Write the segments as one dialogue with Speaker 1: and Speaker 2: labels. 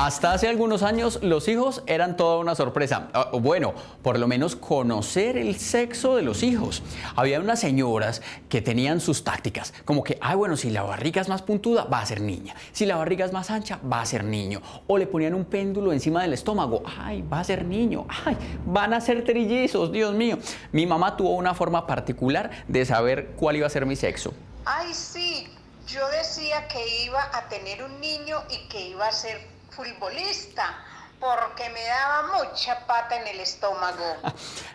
Speaker 1: Hasta hace algunos años los hijos eran toda una sorpresa. Bueno, por lo menos conocer el sexo de los hijos. Había unas señoras que tenían sus tácticas, como que, bueno, si la barriga es más puntuda, va a ser niña. Si la barriga es más ancha, va a ser niño. O le ponían un péndulo encima del estómago. ¡Ay, va a ser niño! ¡Ay, van a ser trillizos! ¡Dios mío! Mi mamá tuvo una forma particular de saber cuál iba a ser mi sexo.
Speaker 2: ¡Ay, sí! Yo decía que iba a tener un niño y que iba a ser futbolista, porque me daba mucha pata en el estómago.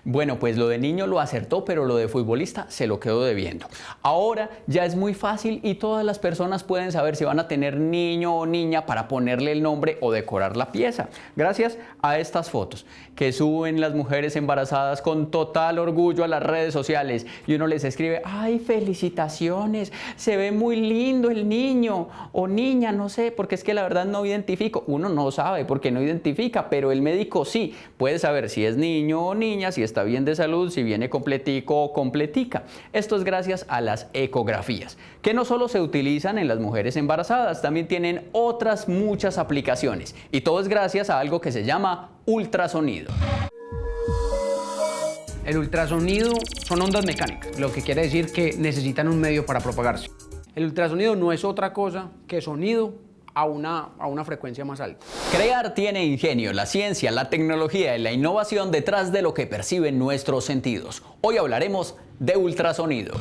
Speaker 1: Bueno, pues lo de niño lo acertó, pero lo de futbolista se lo quedó debiendo. Ahora ya es muy fácil y todas las personas pueden saber si van a tener niño o niña para ponerle el nombre o decorar la pieza, gracias a estas fotos que suben las mujeres embarazadas con total orgullo a las redes sociales y uno les escribe: ¡ay, felicitaciones! Se ve muy lindo el niño o niña, no sé, porque es que la verdad no identifico. Uno no sabe porque no identifica, pero el médico sí puede saber si es niño o niña, si está bien de salud, si viene completico o completica. Esto es gracias a las ecografías, que no solo se utilizan en las mujeres embarazadas, también tienen otras muchas aplicaciones. Y todo es gracias a algo que se llama ultrasonido.
Speaker 3: El ultrasonido son ondas mecánicas, lo que quiere decir que necesitan un medio para propagarse. El ultrasonido no es otra cosa que sonido a una frecuencia más alta.
Speaker 1: Crear tiene ingenio, la ciencia, la tecnología y la innovación detrás de lo que perciben nuestros sentidos. Hoy hablaremos de ultrasonido.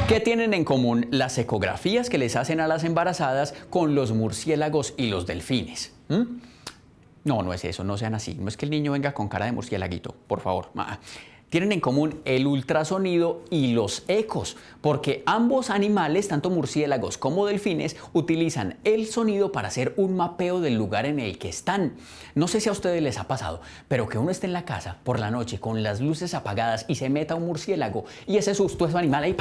Speaker 1: ¿Qué tienen en común las ecografías que les hacen a las embarazadas con los murciélagos y los delfines? No, no es eso, no sean así. No es que el niño venga con cara de murciélaguito, por favor. Tienen en común el ultrasonido y los ecos, porque ambos animales, tanto murciélagos como delfines, utilizan el sonido para hacer un mapeo del lugar en el que están. No sé si a ustedes les ha pasado, pero que uno esté en la casa por la noche con las luces apagadas y se meta un murciélago y ese susto es un animal ahí,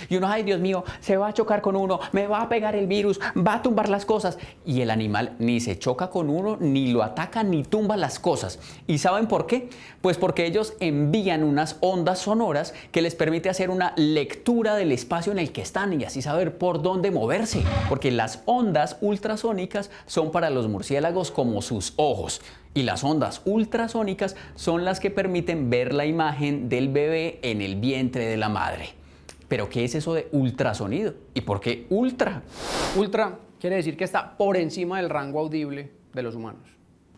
Speaker 1: y uno, ay Dios mío, se va a chocar con uno, me va a pegar el virus, va a tumbar las cosas, y el animal ni se choca con uno, ni lo ataca, ni tumba las cosas. ¿Y saben por qué? Pues porque ellos envían unas ondas sonoras que les permite hacer una lectura del espacio en el que están y así saber por dónde moverse, porque las ondas ultrasónicas son para los murciélagos como sus ojos y las ondas ultrasónicas son las que permiten ver la imagen del bebé en el vientre de la madre. ¿Pero qué es eso de ultrasonido? ¿Y por qué ultra?
Speaker 3: Ultra quiere decir que está por encima del rango audible de los humanos.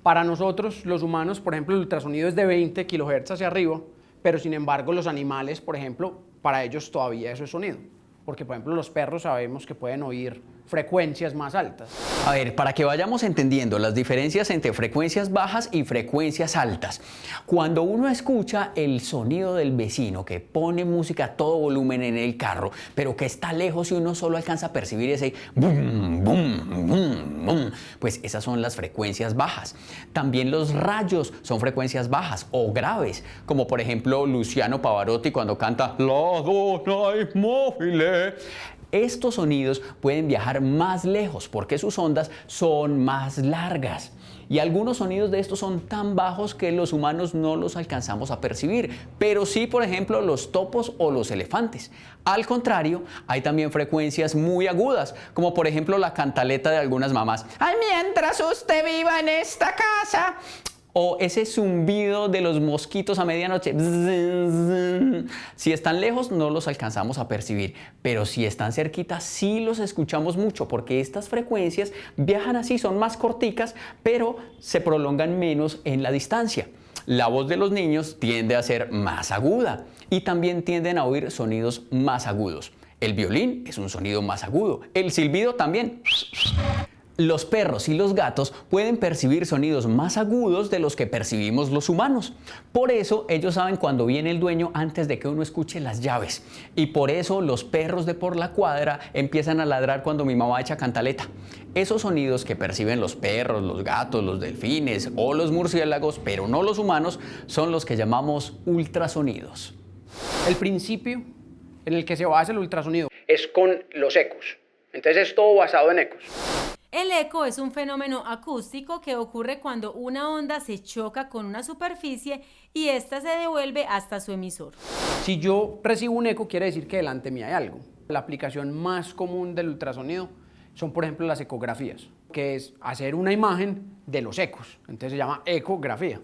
Speaker 3: Para nosotros, los humanos, por ejemplo, el ultrasonido es de 20 kHz hacia arriba, pero sin embargo los animales, por ejemplo, para ellos todavía eso es sonido. Porque, por ejemplo, los perros sabemos que pueden oír frecuencias más altas.
Speaker 1: A ver, para que vayamos entendiendo las diferencias entre frecuencias bajas y frecuencias altas. Cuando uno escucha el sonido del vecino que pone música a todo volumen en el carro, pero que está lejos y uno solo alcanza a percibir ese bum, bum, bum, bum, pues esas son las frecuencias bajas. También los rayos son frecuencias bajas o graves, como por ejemplo Luciano Pavarotti cuando canta La donna è mobile. Estos sonidos pueden viajar más lejos porque sus ondas son más largas. Y algunos sonidos de estos son tan bajos que los humanos no los alcanzamos a percibir, pero sí, por ejemplo, los topos o los elefantes. Al contrario, hay también frecuencias muy agudas, como por ejemplo la cantaleta de algunas mamás. ¡Ay, mientras usted viva en esta casa! O ese zumbido de los mosquitos a medianoche. Si están lejos no los alcanzamos a percibir, pero si están cerquita sí los escuchamos mucho porque estas frecuencias viajan así, son más corticas, pero se prolongan menos en la distancia. La voz de los niños tiende a ser más aguda y también tienden a oír sonidos más agudos. El violín es un sonido más agudo, el silbido también. Los perros y los gatos pueden percibir sonidos más agudos de los que percibimos los humanos. Por eso ellos saben cuando viene el dueño antes de que uno escuche las llaves. Y por eso los perros de por la cuadra empiezan a ladrar cuando mi mamá echa cantaleta. Esos sonidos que perciben los perros, los gatos, los delfines o los murciélagos, pero no los humanos, son los que llamamos ultrasonidos.
Speaker 3: El principio en el que se basa el ultrasonido es con los ecos. Entonces es todo basado en ecos.
Speaker 4: El eco es un fenómeno acústico que ocurre cuando una onda se choca con una superficie y ésta se devuelve hasta su emisor.
Speaker 3: Si yo recibo un eco, quiere decir que delante mío hay algo. La aplicación más común del ultrasonido son, por ejemplo, las ecografías, que es hacer una imagen de los ecos. Entonces se llama ecografía,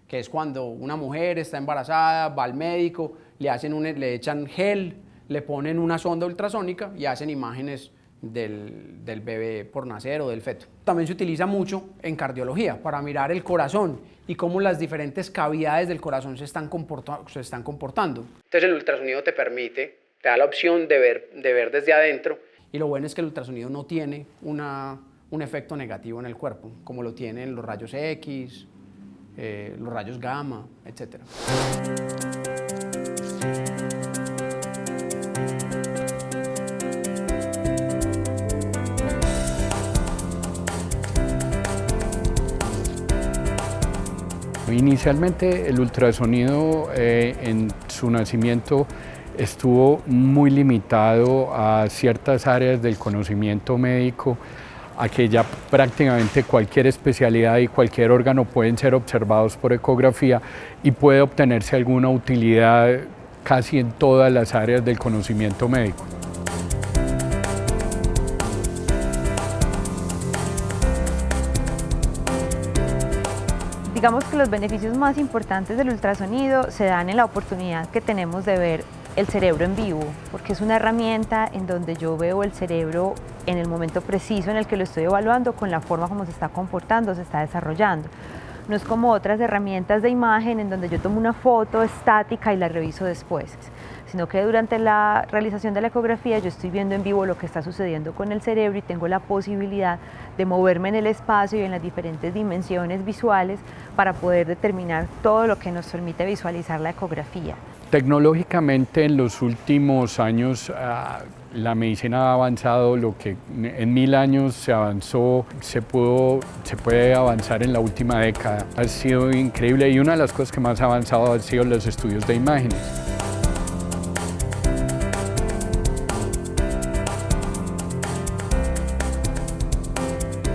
Speaker 3: que es cuando una mujer está embarazada, va al médico, le echan gel, le ponen una sonda ultrasónica y hacen imágenes del bebé por nacer o del feto. También se utiliza mucho en cardiología para mirar el corazón y cómo las diferentes cavidades del corazón se están comportando. Entonces el ultrasonido te da la opción de ver desde adentro, y lo bueno es que el ultrasonido no tiene un efecto negativo en el cuerpo, como lo tienen los rayos X, los rayos gamma, etc.
Speaker 5: Inicialmente el ultrasonido en su nacimiento estuvo muy limitado a ciertas áreas del conocimiento médico, a que ya prácticamente cualquier especialidad y cualquier órgano pueden ser observados por ecografía y puede obtenerse alguna utilidad casi en todas las áreas del conocimiento médico.
Speaker 6: Digamos que los beneficios más importantes del ultrasonido se dan en la oportunidad que tenemos de ver el cerebro en vivo, porque es una herramienta en donde yo veo el cerebro en el momento preciso en el que lo estoy evaluando, con la forma como se está comportando, se está desarrollando. No es como otras herramientas de imagen en donde yo tomo una foto estática y la reviso después, sino que durante la realización de la ecografía yo estoy viendo en vivo lo que está sucediendo con el cerebro y tengo la posibilidad de moverme en el espacio y en las diferentes dimensiones visuales para poder determinar todo lo que nos permite visualizar la ecografía.
Speaker 5: Tecnológicamente en los últimos años la medicina ha avanzado, lo que en 1000 años se avanzó, se puede avanzar en la última década. Ha sido increíble y una de las cosas que más ha avanzado han sido los estudios de imágenes.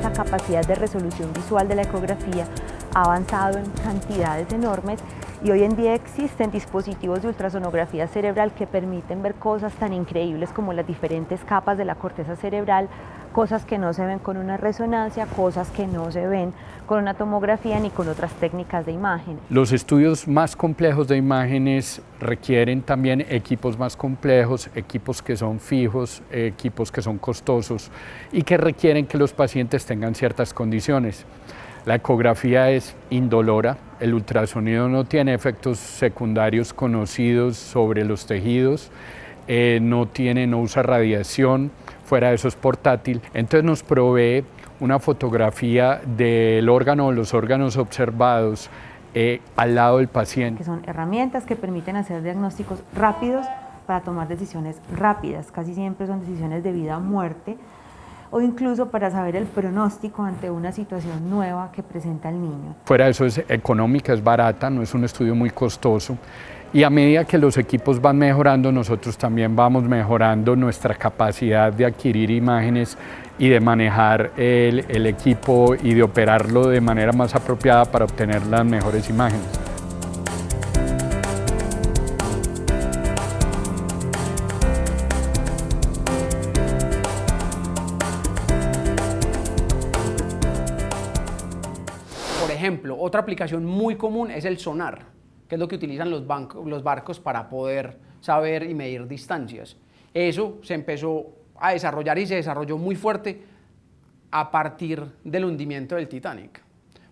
Speaker 6: La capacidad de resolución visual de la ecografía ha avanzado en cantidades enormes y hoy en día existen dispositivos de ultrasonografía cerebral que permiten ver cosas tan increíbles como las diferentes capas de la corteza cerebral, cosas que no se ven con una resonancia, cosas que no se ven con una tomografía ni con otras técnicas de imagen.
Speaker 5: Los estudios más complejos de imágenes requieren también equipos más complejos, equipos que son fijos, equipos que son costosos y que requieren que los pacientes tengan ciertas condiciones. La ecografía es indolora, el ultrasonido no tiene efectos secundarios conocidos sobre los tejidos, no usa radiación, fuera de eso es portátil, entonces nos provee una fotografía del órgano o los órganos observados al lado del paciente.
Speaker 6: Que son herramientas que permiten hacer diagnósticos rápidos para tomar decisiones rápidas, casi siempre son decisiones de vida o muerte, o incluso para saber el pronóstico ante una situación nueva que presenta el niño.
Speaker 5: Fuera de eso es económica, es barata, no es un estudio muy costoso y a medida que los equipos van mejorando, nosotros también vamos mejorando nuestra capacidad de adquirir imágenes y de manejar el equipo y de operarlo de manera más apropiada para obtener las mejores imágenes.
Speaker 3: Por ejemplo, otra aplicación muy común es el sonar, que es lo que utilizan los barcos para poder saber y medir distancias. Eso se empezó a desarrollar y se desarrolló muy fuerte a partir del hundimiento del Titanic.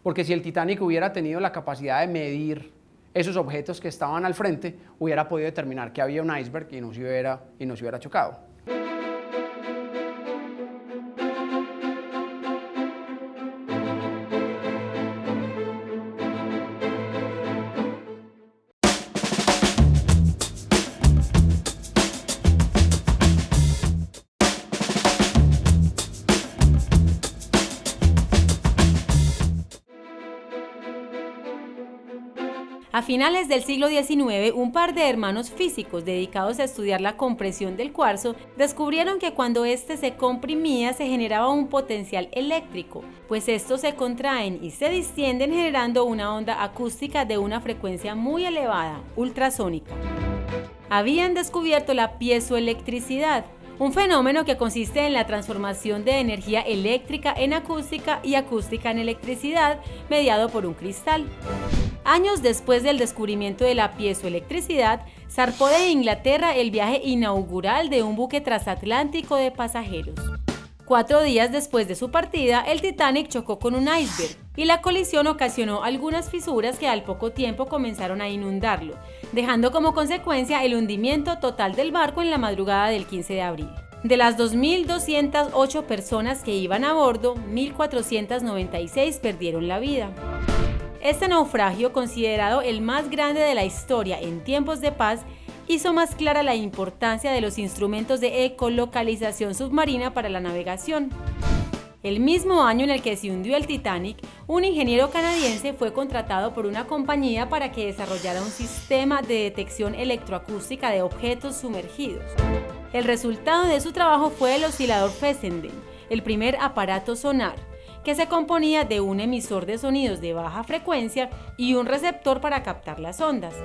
Speaker 3: Porque si el Titanic hubiera tenido la capacidad de medir esos objetos que estaban al frente, hubiera podido determinar que había un iceberg y no se hubiera chocado.
Speaker 4: A finales del siglo XIX, un par de hermanos físicos dedicados a estudiar la compresión del cuarzo descubrieron que cuando éste se comprimía se generaba un potencial eléctrico, pues estos se contraen y se distienden generando una onda acústica de una frecuencia muy elevada, ultrasónica. habían descubierto la piezoelectricidad, un fenómeno que consiste en la transformación de energía eléctrica en acústica y acústica en electricidad, mediado por un cristal. Años después del descubrimiento de la piezoelectricidad, zarpó de Inglaterra el viaje inaugural de un buque transatlántico de pasajeros. 4 días después de su partida, el Titanic chocó con un iceberg y la colisión ocasionó algunas fisuras que al poco tiempo comenzaron a inundarlo, dejando como consecuencia el hundimiento total del barco en la madrugada del 15 de abril. De las 2.208 personas que iban a bordo, 1.496 perdieron la vida. Este naufragio, considerado el más grande de la historia en tiempos de paz, hizo más clara la importancia de los instrumentos de ecolocalización submarina para la navegación. El mismo año en el que se hundió el Titanic, un ingeniero canadiense fue contratado por una compañía para que desarrollara un sistema de detección electroacústica de objetos sumergidos. El resultado de su trabajo fue el oscilador Fessenden, el primer aparato sonar, que se componía de un emisor de sonidos de baja frecuencia y un receptor para captar las ondas.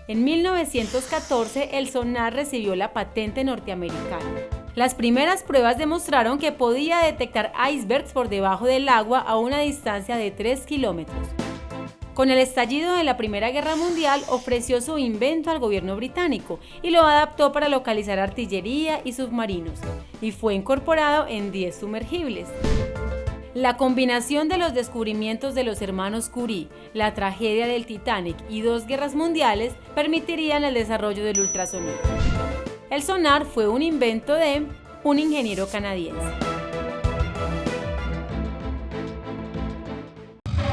Speaker 4: En 1914, el sonar recibió la patente norteamericana. Las primeras pruebas demostraron que podía detectar icebergs por debajo del agua a una distancia de 3 kilómetros. Con el estallido de la Primera Guerra Mundial, ofreció su invento al gobierno británico y lo adaptó para localizar artillería y submarinos, y fue incorporado en 10 sumergibles. La combinación de los descubrimientos de los hermanos Curie, la tragedia del Titanic y 2 guerras mundiales permitirían el desarrollo del ultrasonido. El sonar fue un invento de un ingeniero canadiense.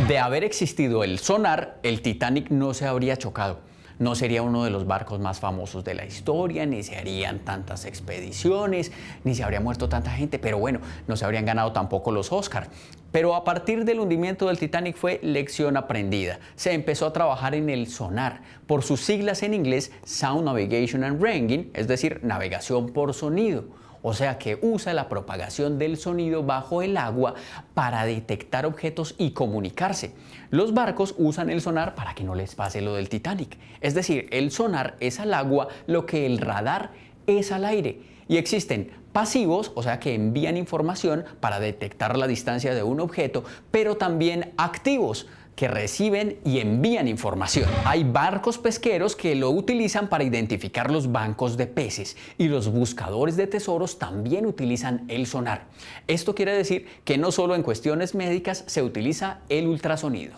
Speaker 1: De haber existido el sonar, el Titanic no se habría chocado. No sería uno de los barcos más famosos de la historia, ni se harían tantas expediciones, ni se habría muerto tanta gente, pero bueno, no se habrían ganado tampoco los Oscar. Pero a partir del hundimiento del Titanic fue lección aprendida. Se empezó a trabajar en el sonar, por sus siglas en inglés Sound Navigation and Ringing, es decir, navegación por sonido. O sea que usa la propagación del sonido bajo el agua para detectar objetos y comunicarse. Los barcos usan el sonar para que no les pase lo del Titanic. Es decir, el sonar es al agua lo que el radar es al aire. Y existen pasivos, o sea que envían información para detectar la distancia de un objeto, pero también activos, que reciben y envían información. Hay barcos pesqueros que lo utilizan para identificar los bancos de peces y los buscadores de tesoros también utilizan el sonar. Esto quiere decir que no solo en cuestiones médicas se utiliza el ultrasonido.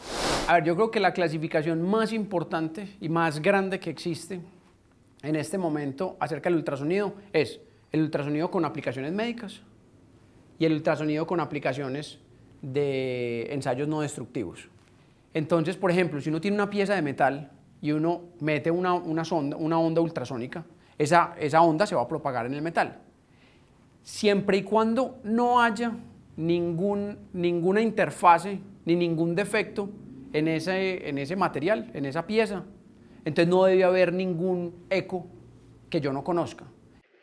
Speaker 3: A ver, yo creo que la clasificación más importante y más grande que existe en este momento acerca del ultrasonido es el ultrasonido con aplicaciones médicas y el ultrasonido con aplicaciones de ensayos no destructivos. Entonces, por ejemplo, si uno tiene una pieza de metal y uno mete una onda ultrasónica, esa onda se va a propagar en el metal. Siempre y cuando no haya ninguna interfase ni ningún defecto en ese material, en esa pieza, entonces no debe haber ningún eco que yo no conozca.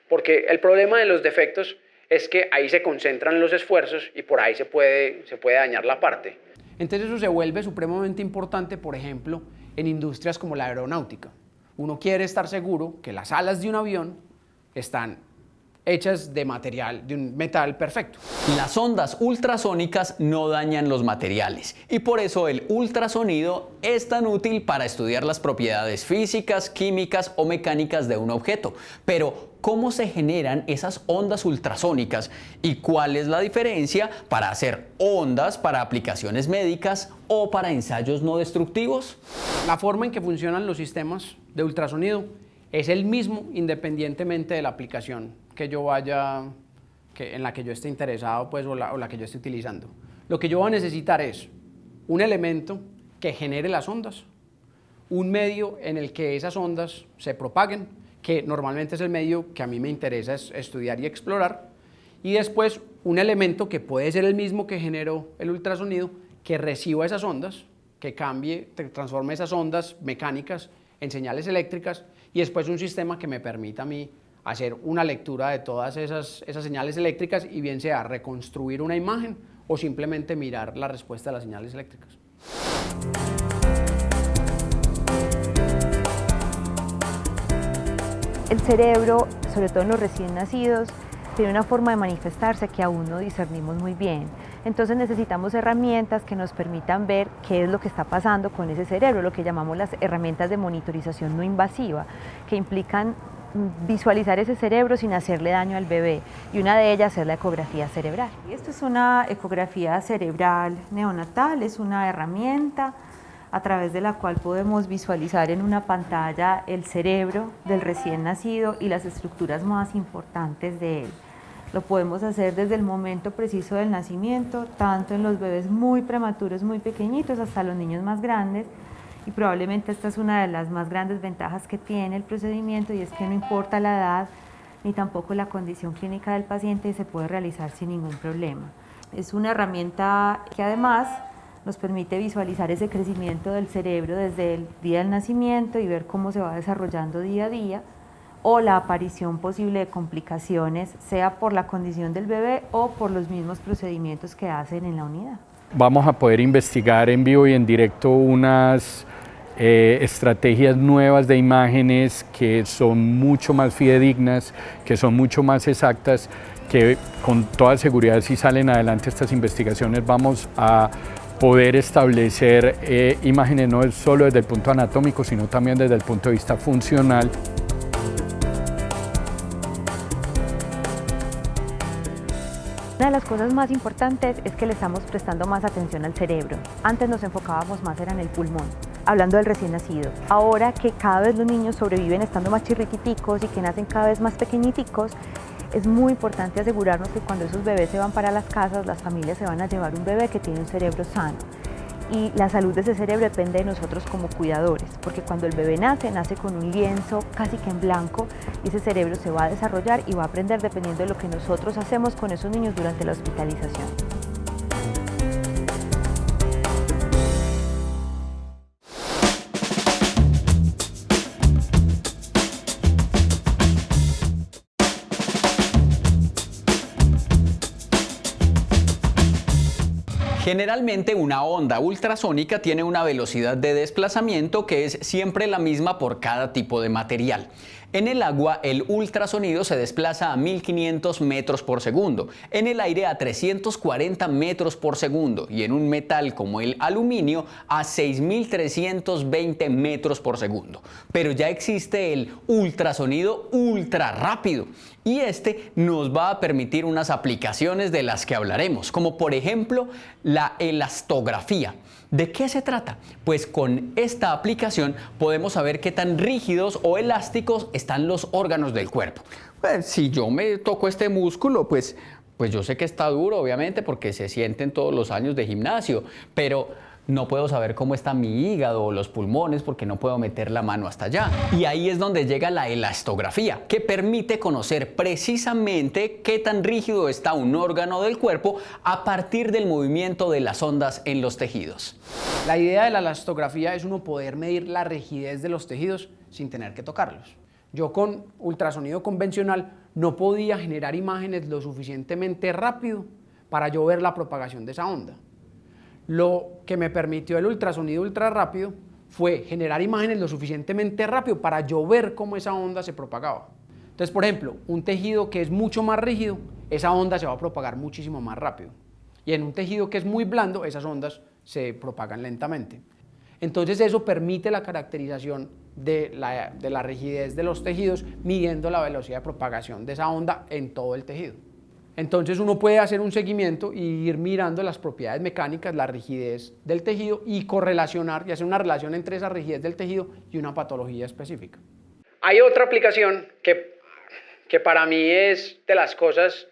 Speaker 3: Porque el problema de los defectos es que ahí se concentran los esfuerzos y por ahí se puede dañar la parte. Entonces eso se vuelve supremamente importante, por ejemplo, en industrias como la aeronáutica. Uno quiere estar seguro que las alas de un avión están hechas de un metal perfecto.
Speaker 1: Las ondas ultrasónicas no dañan los materiales y por eso el ultrasonido es tan útil para estudiar las propiedades físicas, químicas o mecánicas de un objeto. Pero, ¿cómo se generan esas ondas ultrasónicas y cuál es la diferencia para hacer ondas para aplicaciones médicas o para ensayos no destructivos?
Speaker 3: La forma en que funcionan los sistemas de ultrasonido es el mismo independientemente de la aplicación en la que yo esté interesado pues, o la que yo esté utilizando. Lo que yo voy a necesitar es un elemento que genere las ondas, un medio en el que esas ondas se propaguen, que normalmente es el medio que a mí me interesa estudiar y explorar, y después un elemento que puede ser el mismo que generó el ultrasonido, que reciba esas ondas, que transforme esas ondas mecánicas en señales eléctricas, y después un sistema que me permita a mí hacer una lectura de todas esas señales eléctricas y bien sea reconstruir una imagen o simplemente mirar la respuesta a las señales eléctricas.
Speaker 6: cerebro, sobre todo en los recién nacidos, tiene una forma de manifestarse que aún no discernimos muy bien. Entonces necesitamos herramientas que nos permitan ver qué es lo que está pasando con ese cerebro, lo que llamamos las herramientas de monitorización no invasiva, que implican visualizar ese cerebro sin hacerle daño al bebé, y una de ellas es la ecografía cerebral. Y esto es una ecografía cerebral neonatal, es una herramienta a través de la cual podemos visualizar en una pantalla el cerebro del recién nacido y las estructuras más importantes de él. Lo podemos hacer desde el momento preciso del nacimiento, tanto en los bebés muy prematuros, muy pequeñitos, hasta los niños más grandes. Y probablemente esta es una de las más grandes ventajas que tiene el procedimiento, y es que no importa la edad ni tampoco la condición clínica del paciente, y se puede realizar sin ningún problema. Es una herramienta que además nos permite visualizar ese crecimiento del cerebro desde el día del nacimiento y ver cómo se va desarrollando día a día, o la aparición posible de complicaciones, sea por la condición del bebé o por los mismos procedimientos que hacen en la unidad.
Speaker 5: Vamos a poder investigar en vivo y en directo unas estrategias nuevas de imágenes que son mucho más fidedignas, que son mucho más exactas, que con toda seguridad, si salen adelante estas investigaciones, vamos a poder establecer imágenes no solo desde el punto anatómico, sino también desde el punto de vista funcional.
Speaker 6: Una de las cosas más importantes es que le estamos prestando más atención al cerebro. Antes nos enfocábamos más en el pulmón, hablando del recién nacido. Ahora que cada vez los niños sobreviven estando más chirriquiticos y que nacen cada vez más pequeñiticos, es muy importante asegurarnos que cuando esos bebés se van para las casas, las familias se van a llevar un bebé que tiene un cerebro sano. Y la salud de ese cerebro depende de nosotros como cuidadores, porque cuando el bebé nace, nace con un lienzo casi que en blanco, y ese cerebro se va a desarrollar y va a aprender dependiendo de lo que nosotros hacemos con esos niños durante la hospitalización.
Speaker 1: Generalmente una onda ultrasónica tiene una velocidad de desplazamiento que es siempre la misma por cada tipo de material. En el agua, el ultrasonido se desplaza a 1500 metros por segundo, en el aire a 340 metros por segundo y en un metal como el aluminio a 6320 metros por segundo. Pero ya existe el ultrasonido ultra rápido, y este nos va a permitir unas aplicaciones de las que hablaremos, como por ejemplo la elastografía. ¿De qué se trata? Pues con esta aplicación podemos saber qué tan rígidos o elásticos están los órganos del cuerpo. Pues, si yo me toco este músculo, pues yo sé que está duro, obviamente, porque se sienten todos los años de gimnasio, pero no puedo saber cómo está mi hígado o los pulmones porque no puedo meter la mano hasta allá. Y ahí es donde llega la elastografía, que permite conocer precisamente qué tan rígido está un órgano del cuerpo a partir del movimiento de las ondas en los tejidos.
Speaker 3: La idea de la elastografía es uno poder medir la rigidez de los tejidos sin tener que tocarlos. Yo con ultrasonido convencional no podía generar imágenes lo suficientemente rápido para yo ver la propagación de esa onda. Lo que me permitió el ultrasonido ultra rápido fue generar imágenes lo suficientemente rápido para yo ver cómo esa onda se propagaba. Entonces, por ejemplo, un tejido que es mucho más rígido, esa onda se va a propagar muchísimo más rápido. Y en un tejido que es muy blando, esas ondas se propagan lentamente. Entonces eso permite la caracterización de la rigidez de los tejidos, midiendo la velocidad de propagación de esa onda en todo el tejido. Entonces uno puede hacer un seguimiento y ir mirando las propiedades mecánicas, la rigidez del tejido, y correlacionar y hacer una relación entre esa rigidez del tejido y una patología específica. Hay otra aplicación que para mí es de las cosas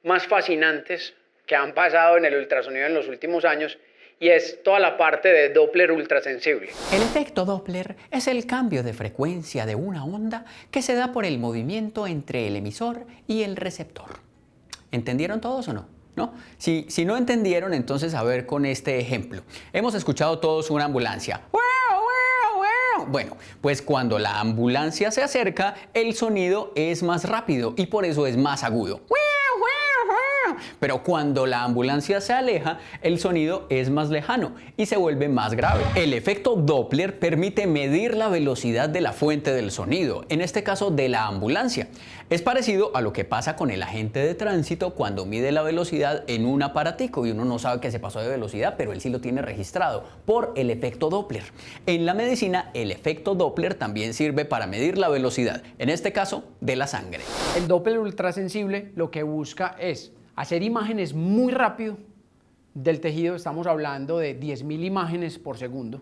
Speaker 3: más fascinantes que han pasado en el ultrasonido en los últimos años, y es toda la parte de Doppler ultrasensible.
Speaker 1: El efecto Doppler es el cambio de frecuencia de una onda que se da por el movimiento entre el emisor y el receptor. ¿Entendieron todos o no? ¿No? Si no entendieron, entonces a ver con este ejemplo. Hemos escuchado todos una ambulancia. Bueno, pues cuando la ambulancia se acerca, el sonido es más rápido y por eso es más agudo. pero cuando la ambulancia se aleja, el sonido es más lejano y se vuelve más grave. El efecto Doppler permite medir la velocidad de la fuente del sonido, en este caso de la ambulancia. Es parecido a lo que pasa con el agente de tránsito cuando mide la velocidad en un aparatico y uno no sabe que se pasó de velocidad, pero él sí lo tiene registrado por el efecto Doppler. En la medicina, el efecto Doppler también sirve para medir la velocidad, en este caso, de la sangre.
Speaker 3: El Doppler ultrasensible lo que busca es hacer imágenes muy rápido del tejido. Estamos hablando de 10.000 imágenes por segundo.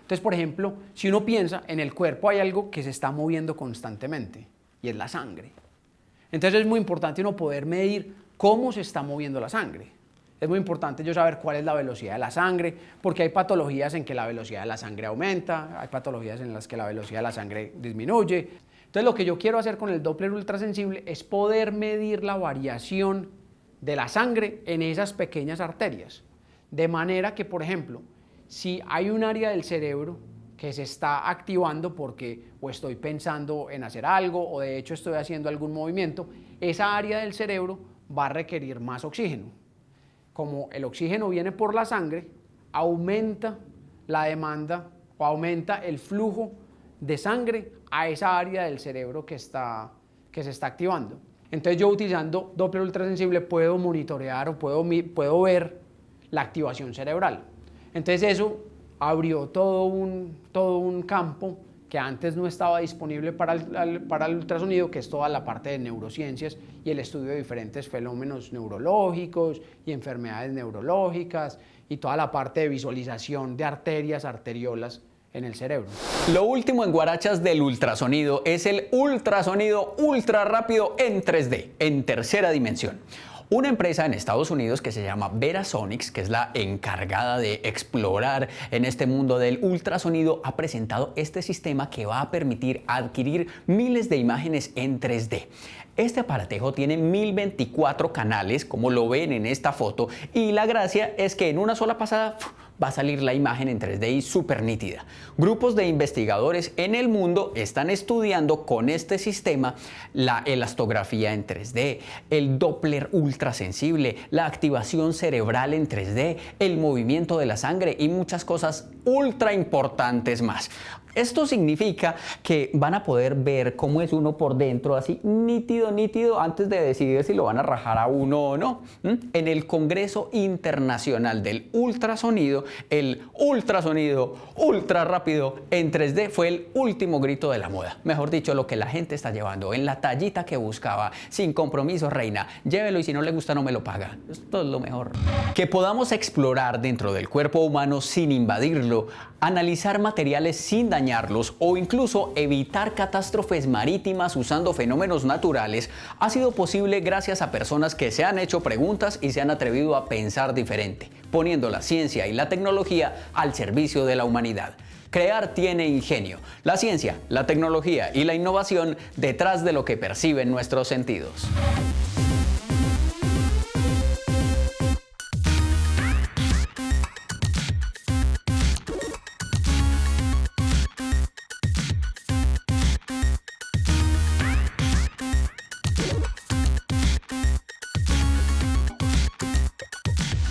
Speaker 3: Entonces, por ejemplo, si uno piensa en el cuerpo hay algo que se está moviendo constantemente y es la sangre. Entonces es muy importante uno poder medir cómo se está moviendo la sangre. Es muy importante yo saber cuál es la velocidad de la sangre, porque hay patologías en que la velocidad de la sangre aumenta, hay patologías en las que la velocidad de la sangre disminuye. Entonces lo que yo quiero hacer con el Doppler ultrasensible es poder medir la variación de la sangre en esas pequeñas arterias. De manera que, por ejemplo, si hay un área del cerebro que se está activando porque o estoy pensando en hacer algo o de hecho estoy haciendo algún movimiento, esa área del cerebro va a requerir más oxígeno. Como el oxígeno viene por la sangre, aumenta la demanda o aumenta el flujo de sangre a esa área del cerebro que se está activando. Entonces yo utilizando Doppler ultrasensible puedo monitorear o puedo ver la activación cerebral. Entonces eso abrió todo un campo que antes no estaba disponible para el ultrasonido, que es toda la parte de neurociencias y el estudio de diferentes fenómenos neurológicos y enfermedades neurológicas y toda la parte de visualización de arterias, arteriolas en el cerebro.
Speaker 1: Lo último en guarachas del ultrasonido es el ultrasonido ultra rápido en 3D, en tercera dimensión. Una empresa en Estados Unidos que se llama Verasonics, que es la encargada de explorar en este mundo del ultrasonido, ha presentado este sistema que va a permitir adquirir miles de imágenes en 3D. Este aparatejo tiene 1024 canales, como lo ven en esta foto, y la gracia es que en una sola pasada va a salir la imagen en 3D y súper nítida. Grupos de investigadores en el mundo están estudiando con este sistema la elastografía en 3D, el Doppler ultrasensible, la activación cerebral en 3D, el movimiento de la sangre y muchas cosas ultra importantes más. Esto significa que van a poder ver cómo es uno por dentro, así nítido, nítido, antes de decidir si lo van a rajar a uno o no. En el Congreso Internacional del Ultrasonido, el ultrasonido ultra rápido en 3D fue el último grito de la moda. Mejor dicho, lo que la gente está llevando en la tallita que buscaba, sin compromiso, reina. Llévelo y si no le gusta no me lo paga. Esto es lo mejor. Que podamos explorar dentro del cuerpo humano sin invadirlo, analizar materiales sin dañarlos o incluso evitar catástrofes marítimas usando fenómenos naturales ha sido posible gracias a personas que se han hecho preguntas y se han atrevido a pensar diferente, poniendo la ciencia y la tecnología al servicio de la humanidad. Crear tiene ingenio, la ciencia, la tecnología y la innovación detrás de lo que perciben nuestros sentidos.